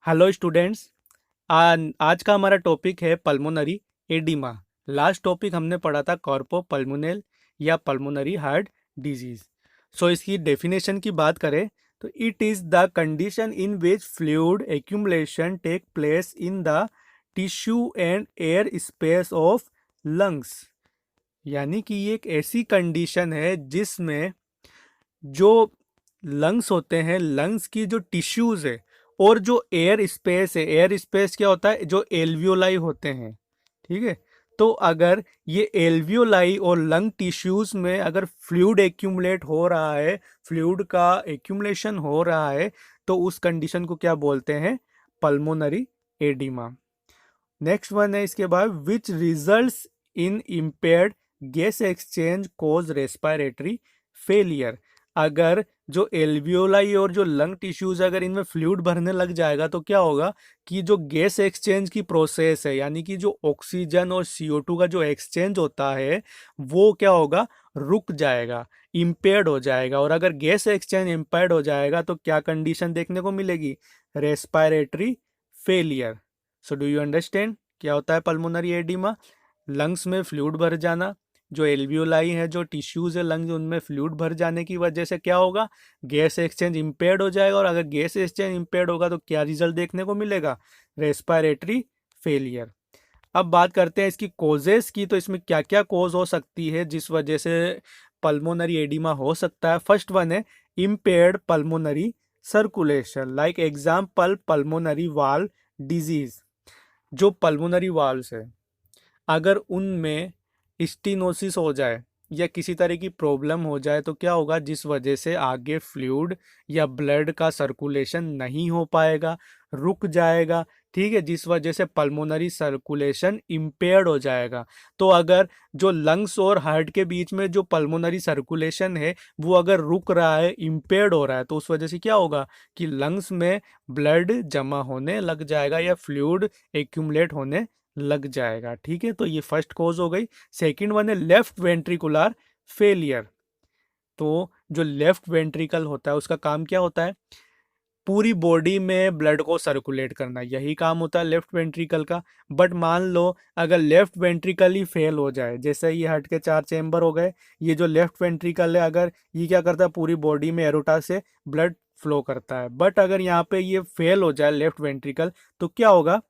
Hello students. आज का हमारा टॉपिक है पल्मोनरी एडिमा। लास्ट टॉपिक हमने पढ़ा था कॉर्पो पल्मोनल या पल्मोनरी हार्ट डिजीज। सो इसकी डेफिनेशन की बात करें तो it is the condition in which fluid accumulation take place in the tissue and air space of lungs. यानी कि ये एक ऐसी कंडीशन है जिसमें जो लंग्स होते हैं, लंग्स की जो टिश्यूज है और जो एयर स्पेस है, एयर स्पेस क्या होता है, जो एल्वियोलाई होते हैं। ठीक है। तो अगर ये एल्वियोलाई और लंग टिश्यूज में अगर फ्लूइड एक्यूमुलेट हो रहा है, फ्लूइड का एक्यूमुलेशन हो रहा है, तो उस कंडीशन को क्या बोलते हैं? Pulmonary oedema. नेक्स्ट वन है इसके बाद, which results in impaired gas exchange cause respiratory failure. अगर जो एल्वियोलाई और जो लंग टिश्यूज अगर इनमें फ्लूइड भरने लग जाएगा तो क्या होगा कि जो गैस एक्सचेंज की प्रोसेस है, यानी कि जो ऑक्सीजन और CO2 का जो एक्सचेंज होता है वो क्या होगा, रुक जाएगा, इम्पेयर्ड हो जाएगा। और अगर गैस एक्सचेंज इम्पेयर्ड हो जाएगा तो क्या कंडीशन देखने को मिलेगी? Respiratory failure. So do you understand क्या होता है पल्मोनरी एडिमा? लंग्स में फ्लूइड भर जाना, जो एल्वियोलाई है, जो टिश्यूज है लंग्स, उनमें फ्लूइड भर जाने की वजह से क्या होगा, गैस एक्सचेंज इम्पेयर्ड हो जाएगा। और अगर गैस एक्सचेंज इम्पेयर्ड होगा तो क्या रिजल्ट देखने को मिलेगा? Respiratory failure. अब बात करते हैं इसकी कोजेस की, तो इसमें क्या क्या कोज हो सकती है जिस वजह से पल्मोनरी एडिमा हो सकता है। फर्स्ट वन है impaired pulmonary circulation, like example pulmonary valve disease. जो पल्मोनरी वाल्व्स है अगर उनमें स्टीनोसिस हो जाए या किसी तरह की प्रॉब्लम हो जाए तो क्या होगा, जिस वजह से आगे फ्लूइड या ब्लड का सर्कुलेशन नहीं हो पाएगा, रुक जाएगा। ठीक है, जिस वजह से पल्मोनरी सर्कुलेशन इम्पेयर्ड हो जाएगा। तो अगर जो लंग्स और हार्ट के बीच में जो पल्मोनरी सर्कुलेशन है वो अगर रुक रहा है, इम्पेयर्ड हो रहा है, तो उस वजह से क्या होगा कि लंग्स में ब्लड जमा होने लग जाएगा या फ्लूइड एक्यूमुलेट होने लग जाएगा। ठीक है, तो ये फर्स्ट कॉज हो गई। सेकंड वन है लेफ्ट वेंट्रिकुलर फेलियर। तो जो लेफ्ट वेंट्रिकल होता है उसका काम क्या होता है? पूरी बॉडी में ब्लड को सर्कुलेट करना, यही काम होता है लेफ्ट वेंट्रिकल का। बट मान लो अगर लेफ्ट वेंट्रिकल ही फेल हो जाए, जैसे ये हार्ट के 4 चैम्बर हो गए, ये जो लेफ्ट वेंट्रिकल है अगर ये क्या करता है, पूरी बॉडी में एरोटा से ब्लड फ्लो करता है, बट अगर यहाँ पे ये फेल हो जाए लेफ्ट वेंट्रिकल, तो क्या होगा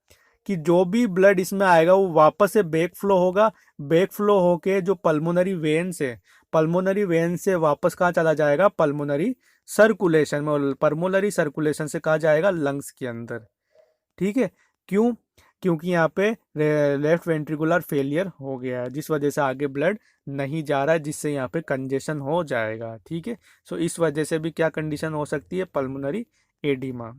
कि जो भी ब्लड इसमें आएगा वो वापस से बैक फ्लो होगा। बैक फ्लो होके जो पल्मोनरी वेन से, पल्मोनरी वेन से वापस कहाँ चला जाएगा? पल्मोनरी सर्कुलेशन में। और पल्मोनरी सर्कुलेशन से कहाँ जाएगा? लंग्स के अंदर। ठीक है। क्यों? क्योंकि यहाँ पे लेफ्ट वेंट्रिकुलर फेलियर हो गया है, जिस वजह से आगे ब्लड नहीं जा रहा है, जिससे यहाँ पे कंजेशन हो जाएगा। ठीक है। सो इस वजह से भी क्या कंडीशन हो सकती है? Pulmonary oedema.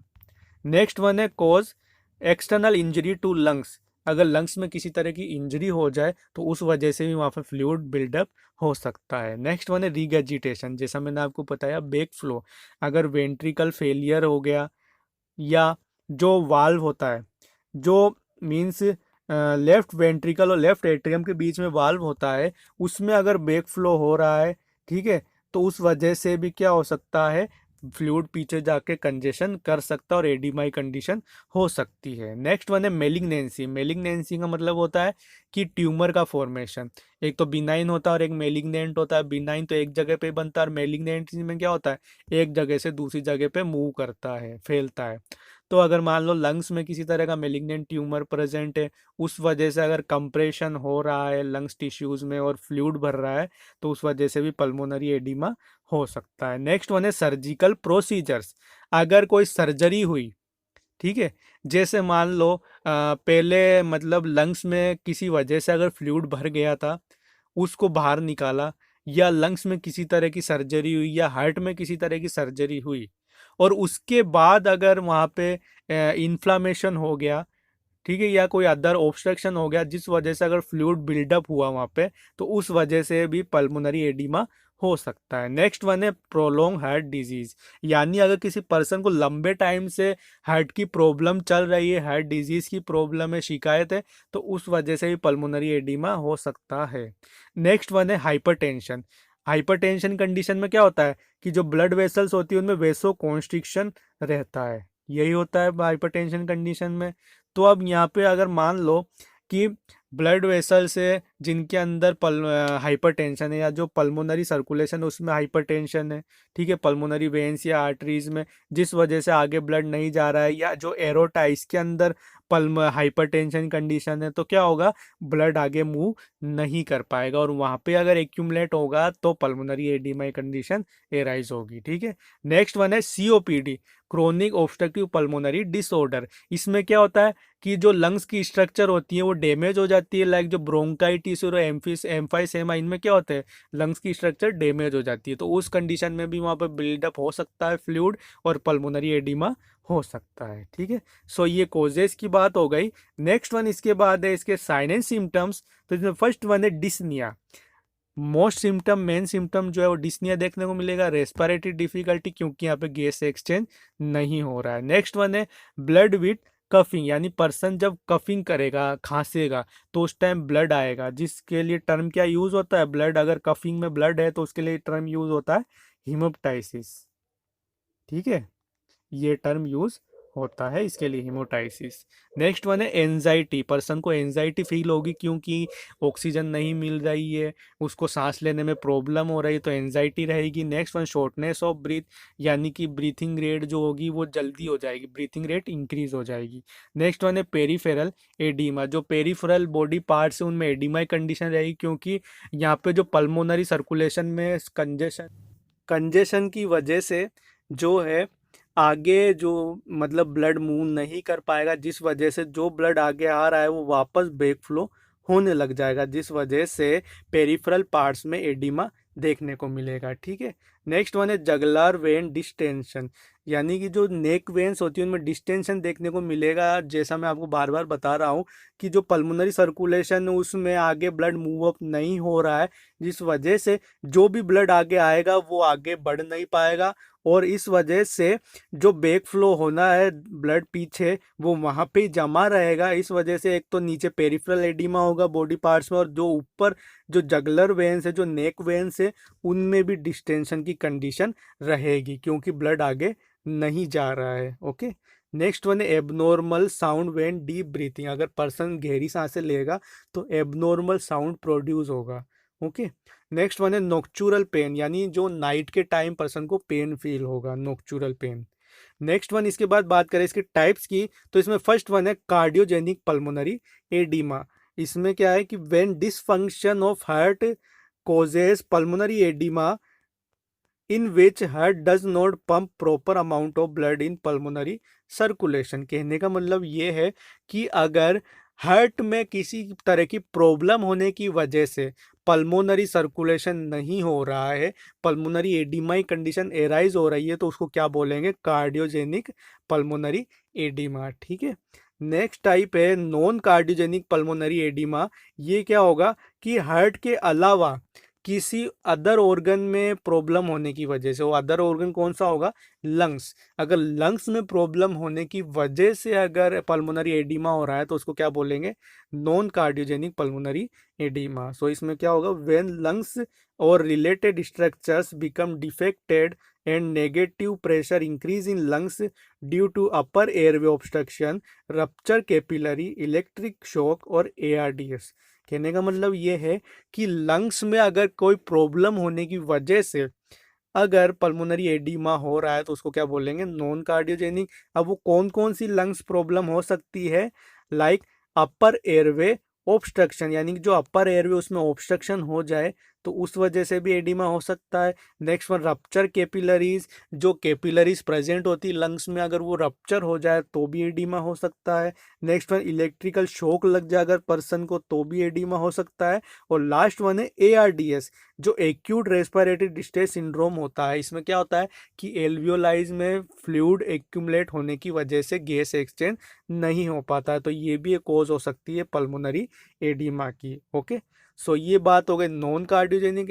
नेक्स्ट वन है cause external injury to lungs. अगर लंग्स में किसी तरह की इंजरी हो जाए तो उस वजह से भी वहाँ पर फ्लूइड बिल्डअप हो सकता है। नेक्स्ट वन है रीगर्जिटेशन, जैसा मैंने आपको बताया बैक फ्लो। अगर वेंट्रिकल फेलियर हो गया या जो वाल्व होता है, जो मीन्स लेफ्ट वेंट्रिकल और लेफ्ट एट्रियम के बीच में वाल्व होता है, उसमें अगर बैक फ्लो हो रहा है, ठीक है, तो उस वजह से भी क्या हो सकता है? फ्लूइड पीछे जाके कंजेशन कर सकता है और एडिमाई कंडीशन हो सकती है। नेक्स्ट वन है मेलिग्नेंसी। मेलिग्नेंसी का मतलब होता है कि ट्यूमर का फॉर्मेशन। एक तो बिनाइन होता है और एक मेलिग्नेंट होता है। बिनाइन तो एक जगह पे बनता है और मेलिग्नेंसी में क्या होता है? एक जगह से दूसरी जगह पे मूव करता है, फैलता है। तो अगर मान लो लंग्स में किसी तरह का मेलिग्नेंट ट्यूमर प्रेजेंट है, उस वजह से अगर कंप्रेशन हो रहा है लंग्स टिश्यूज में और फ्लूइड भर रहा है, तो उस वजह से भी पल्मोनरी एडिमा हो सकता है। नेक्स्ट वन है सर्जिकल प्रोसीजर्स। अगर कोई सर्जरी हुई, ठीक है, जैसे मान लो पहले मतलब लंग्स में किसी वजह से अगर फ्लूइड भर गया था, उसको बाहर निकाला, या लंग्स में किसी तरह की सर्जरी हुई या हार्ट में किसी तरह की सर्जरी हुई, और उसके बाद अगर वहाँ पे इन्फ्लामेशन हो गया, ठीक है, या कोई अदर ऑब्स्ट्रक्शन हो गया जिस वजह से अगर फ्लूइड बिल्डअप हुआ वहाँ पे, तो उस वजह से भी पल्मोनरी एडिमा हो सकता है। नेक्स्ट वन है प्रोलोंग हार्ट डिजीज। यानी अगर किसी पर्सन को लंबे टाइम से हार्ट की प्रॉब्लम चल रही है, हार्ट डिजीज की प्रॉब्लम है, शिकायत है, तो उस वजह से भी पल्मोनरी एडिमा हो सकता है। नेक्स्ट वन है हाइपरटेंशन। हाइपरटेंशन कंडीशन में क्या होता है कि जो ब्लड वेसल्स होती है उनमें वेसो कॉन्स्ट्रिक्शन रहता है। यही होता है हाइपरटेंशन कंडीशन में। तो अब यहाँ पे अगर मान लो कि ब्लड वेसल्स है जिनके अंदर हाइपरटेंशन है, या जो पल्मोनरी सर्कुलेशन है उसमें हाइपरटेंशन है, ठीक है, पल्मोनरी वेन्स या आर्टरीज में, जिस वजह से आगे ब्लड नहीं जा रहा है, या जो एरोटाइज के अंदर पल्म हाइपरटेंशन कंडीशन है, तो क्या होगा, ब्लड आगे मूव नहीं कर पाएगा, और वहाँ पे अगर एक्यूमुलेट होगा तो पल्मोनरी एडिमा कंडीशन एराइज होगी, ठीक है। नेक्स्ट वन है COPD, chronic obstructive pulmonary disorder. इसमें क्या होता है कि जो लंग्स की स्ट्रक्चर होती है वो डैमेज हो जाती है, लाइक जो ब्रोंकाइटिस और एम्फाइसेमा, इनमें क्या होता है, लंग्स की स्ट्रक्चर डैमेज हो जाती है, तो उस कंडीशन में भी वहाँ पर बिल्डअप हो सकता है फ्लूइड और पल्मोनरी एडिमा हो सकता है, ठीक है। सो ये कोजेस की बात हो गई। नेक्स्ट वन इसके बाद है इसके साइन एंड सिम्टम्स। तो इसमें फर्स्ट वन है dyspnoea. Most symptom, main symptom जो है वो डिस्निया देखने को मिलेगा, रेस्पिरेटरी डिफिकल्टी, क्योंकि यहाँ पे गैस एक्सचेंज नहीं हो रहा है। नेक्स्ट वन है ब्लड विथ कफिंग, यानी पर्सन जब कफिंग करेगा, खांसेगा, तो उस टाइम ब्लड आएगा, जिसके लिए टर्म क्या यूज होता है, ब्लड, अगर कफिंग में ब्लड है तो उसके लिए टर्म यूज होता है हिमोप्टाइसिस, ठीक है, ये टर्म यूज होता है इसके लिए, हिमोटाइसिस। नेक्स्ट वन है एंजाइटी, पर्सन को एंजाइटी फील होगी क्योंकि ऑक्सीजन नहीं मिल रही है, उसको सांस लेने में प्रॉब्लम हो रही है, तो एंजाइटी रहेगी। Next one shortness of breath, यानी कि ब्रीथिंग रेट जो होगी वो जल्दी हो जाएगी, ब्रीथिंग रेट इंक्रीज हो जाएगी। नेक्स्ट वन है पेरीफेरल एडिमा, जो पेरीफेरल बॉडी पार्ट्स है उनमें एडिमा कंडीशन रहेगी, क्योंकि यहाँ पे जो पल्मोनरी सर्कुलेशन में कंजेशन की वजह से जो है आगे जो मतलब ब्लड मूव नहीं कर पाएगा, जिस वजह से जो ब्लड आगे आ रहा है वो वापस बैक फ्लो होने लग जाएगा, जिस वजह से पेरिफेरल पार्ट्स में एडिमा देखने को मिलेगा, ठीक है। नेक्स्ट वन है जगुलर वेन डिस्टेंशन, यानी कि जो नेक वेन्स होती है उनमें डिस्टेंशन देखने को मिलेगा, जैसा मैं आपको बार बार बता रहा हूँ कि जो पल्मोनरी सर्कुलेशन है उसमें आगे ब्लड मूव अप नहीं हो रहा है, जिस वजह से जो भी ब्लड आगे आएगा वो आगे बढ़ नहीं पाएगा, और इस वजह से जो बैक फ्लो होना है ब्लड पीछे वो वहाँ पे जमा रहेगा, इस वजह से एक तो नीचे पेरिफेरल एडिमा होगा बॉडी पार्ट्स में, और जो ऊपर जो जगलर वेन्स है, जो नेक वेन्स है, उनमें भी डिस्टेंशन की कंडीशन रहेगी, क्योंकि ब्लड आगे नहीं जा रहा है, ओके। नेक्स्ट वन है abnormal sound when deep breathing, अगर पर्सन गहरी सांसें लेगा तो एबनॉर्मल साउंड प्रोड्यूस होगा, ओके। नेक्स्ट वन है नोक्चुरल पेन, यानी जो नाइट के टाइम पर्सन को पेन फील होगा, नोक्चुरल पेन। नेक्स्ट वन इसके बाद बात करें इसके टाइप्स की, तो इसमें फर्स्ट वन है कार्डियोजेनिक पल्मोनरी एडिमा। इसमें क्या है कि when dysfunction of heart causes pulmonary edema in which heart does not pump proper amount of blood in pulmonary circulation। कहने का मतलब ये है कि अगर हार्ट में किसी तरह की प्रॉब्लम होने की वजह से पल्मोनरी सर्कुलेशन नहीं हो रहा है, पल्मोनरी एडिमा कंडीशन एराइज हो रही है, तो उसको क्या बोलेंगे, कार्डियोजेनिक पल्मोनरी एडिमा, ठीक है। नेक्स्ट टाइप है नॉन कार्डियोजेनिक पल्मोनरी एडिमा। ये क्या होगा कि हार्ट के अलावा किसी अदर ऑर्गन में प्रॉब्लम होने की वजह से, वो अदर ऑर्गन कौन सा होगा, लंग्स, अगर लंग्स में प्रॉब्लम होने की वजह से अगर पल्मोनरी एडिमा हो रहा है तो उसको क्या बोलेंगे, non cardiogenic pulmonary oedema. So इसमें क्या होगा, व्हेन लंग्स और related structures become defected and negative pressure increase in lungs due to upper airway obstruction, rupture capillary, electric shock और एआरडीएस। कहने का मतलब ये है कि लंग्स में अगर कोई प्रॉब्लम होने की वजह से अगर पल्मोनरी एडिमा हो रहा है तो उसको क्या बोलेंगे, नॉन कार्डियोजेनिक। अब वो कौन कौन सी लंग्स प्रॉब्लम हो सकती है, लाइक अपर एयरवे ऑब्स्ट्रक्शन, यानी कि जो अपर एयरवे उसमें ऑब्स्ट्रक्शन हो जाए तो उस वजह से भी एडिमा हो सकता है। नेक्स्ट वन रप्चर कैपिलरीज, जो कैपिलरीज प्रेजेंट होती है लंग्स में अगर वो रप्चर हो जाए तो भी एडिमा हो सकता है। नेक्स्ट वन इलेक्ट्रिकल शॉक लग जाए अगर पर्सन को तो भी एडिमा हो सकता है। और लास्ट वन है एआरडीएस, जो एक्यूट रेस्पिरेटरी डिस्ट्रेस सिंड्रोम होता है। इसमें क्या होता है कि एल्वियोलाइज में फ्लूइड एक्यूमुलेट होने की वजह से गैस एक्सचेंज नहीं हो पाता है, तो ये भी एक कॉज हो सकती है पल्मोनरी एडिमा की, ओके। सो ये बात हो गई नॉन कार्डियोजेनिक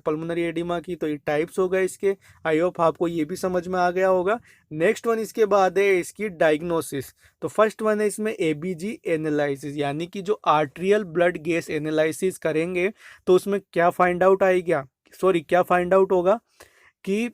पल्मोनरी एडिमा की, तो ये टाइप्स हो गए इसके। आई होप आपको ये भी समझ में आ गया होगा। नेक्स्ट वन इसके बाद है इसकी डायग्नोसिस। तो फर्स्ट वन है इसमें एबीजी एनालिसिस, यानी कि जो आर्ट्रियल ब्लड गैस एनालिसिस करेंगे तो उसमें क्या फाइंड आउट आएगा, सॉरी क्या फाइंड आउट होगा कि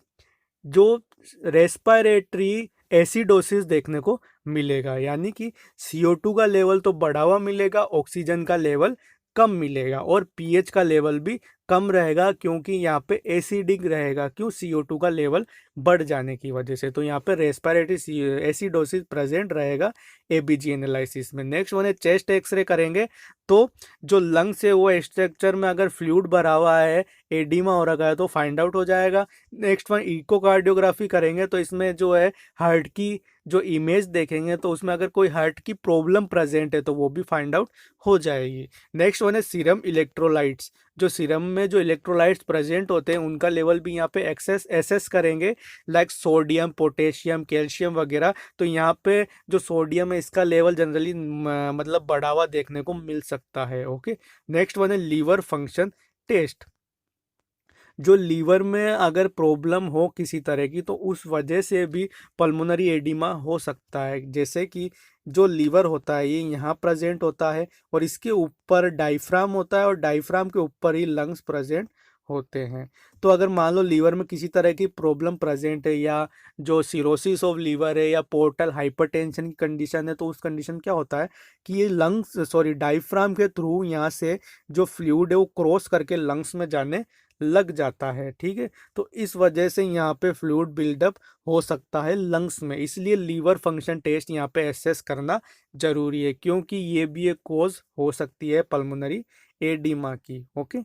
जो रेस्पिरेटरी एसिडोसिस देखने को मिलेगा, यानी कि CO2 का लेवल तो बढ़ा हुआ मिलेगा, ऑक्सीजन का लेवल कम मिलेगा और पीएच का लेवल भी कम रहेगा, क्योंकि यहाँ पे एसिडिक रहेगा। क्यों? CO2 का लेवल बढ़ जाने की वजह से। तो यहाँ पे रेस्पिरेटरी एसिडोसिस प्रेजेंट रहेगा एबीजी एनालिसिस में। नेक्स्ट वन है चेस्ट एक्सरे करेंगे, तो जो लंग्स है वो स्ट्रक्चर में अगर फ्लूइड भरा हुआ है, एडिमा हो रखा है, तो फाइंड आउट हो जाएगा। नेक्स्ट वन इकोकार्डियोग्राफी करेंगे, तो इसमें जो है हार्ट की जो इमेज देखेंगे, तो उसमें अगर कोई हार्ट की प्रॉब्लम प्रेजेंट है तो वो भी फाइंड आउट हो जाएगी। नेक्स्ट वन है सीरम इलेक्ट्रोलाइट्स, जो सीरम में जो इलेक्ट्रोलाइट्स प्रेजेंट होते हैं उनका लेवल भी यहाँ पे एसेस करेंगे, लाइक सोडियम, पोटेशियम, कैल्शियम वगैरह। तो यहाँ पे जो सोडियम है इसका लेवल जनरली मतलब बढ़ा हुआ देखने को मिल सकता है। ओके, नेक्स्ट वन है लीवर फंक्शन टेस्ट। जो लीवर में अगर प्रॉब्लम हो किसी तरह की, तो उस वजह से भी पल्मोनरी एडिमा हो सकता है। जैसे कि जो लीवर होता है ये यहाँ प्रेजेंट होता है और इसके ऊपर डायफ्राम होता है और डायफ्राम के ऊपर ही लंग्स प्रेजेंट होते हैं। तो अगर मान लो लीवर में किसी तरह की प्रॉब्लम प्रेजेंट है, या जो सिरोसिस ऑफ लीवर है, या पोर्टल हाइपरटेंशन की कंडीशन है, तो उस कंडीशन क्या होता है कि ये लंग्स डायफ्राम के थ्रू यहाँ से जो फ्लूइड है वो क्रॉस करके लंग्स में जाने लग जाता है। ठीक है, तो इस वजह से यहाँ पे फ्लूइड बिल्डअप हो सकता है लंग्स में, इसलिए लीवर फंक्शन टेस्ट यहाँ पे एसेस करना जरूरी है, क्योंकि ये भी एक कॉज हो सकती है पल्मोनरी एडिमा की। ओके,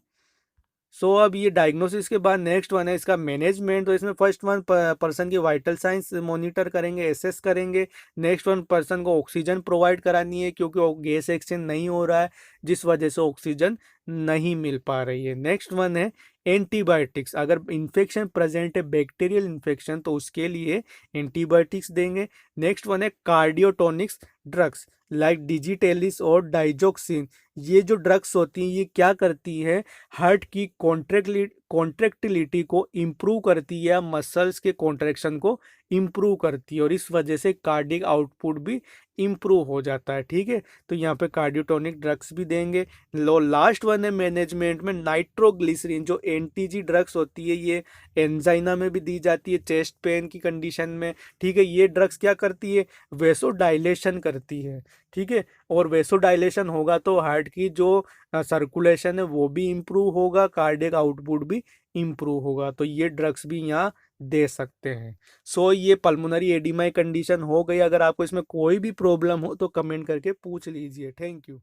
सो अब ये डायग्नोसिस के बाद नेक्स्ट वन है इसका मैनेजमेंट। तो इसमें फर्स्ट वन पर्सन की वाइटल साइंस मॉनिटर करेंगे, एसेस करेंगे। नेक्स्ट वन पर्सन को ऑक्सीजन प्रोवाइड करानी है, क्योंकि वो गैस एक्सचेंज नहीं हो रहा है जिस वजह से ऑक्सीजन नहीं मिल पा रही है। नेक्स्ट वन है एंटीबायोटिक्स। अगर इन्फेक्शन प्रेजेंट है, बैक्टीरियल इन्फेक्शन, तो उसके लिए एंटीबायोटिक्स देंगे। नेक्स्ट वन है कार्डियोटोनिक्स ड्रग्स, लाइक डिजिटेलिस और डाइजोक्सिन। ये जो ड्रग्स होती हैं ये क्या करती है, हार्ट की कॉन्ट्रेक्टिलिटी को इम्प्रूव करती है, मसल्स के कॉन्ट्रैक्शन को इम्प्रूव करती है, और इस वजह से कार्डिक आउटपुट भी इम्प्रूव हो जाता है। ठीक है, तो यहाँ पे कार्डियोटोनिक ड्रग्स भी देंगे। लो लास्ट वन है मैनेजमेंट में नाइट्रोग्लिसरीन, जो एनटीजी ड्रग्स होती है, ये एंजाइना में भी दी जाती है चेस्ट पेन की कंडीशन में। ठीक है, ये ड्रग्स क्या करती है, वेसो डायलेशन करती है। ठीक है, और वेसो डायलेशन होगा तो हार्ट की जो सर्कुलेशन है वो भी इम्प्रूव होगा, कार्डियक आउटपुट भी इम्प्रूव होगा। तो ये ड्रग्स भी यहाँ दे सकते हैं। सो ये पल्मोनरी एडिमा कंडीशन हो गई। अगर आपको इसमें कोई भी प्रॉब्लम हो तो कमेंट करके पूछ लीजिए। Thank you.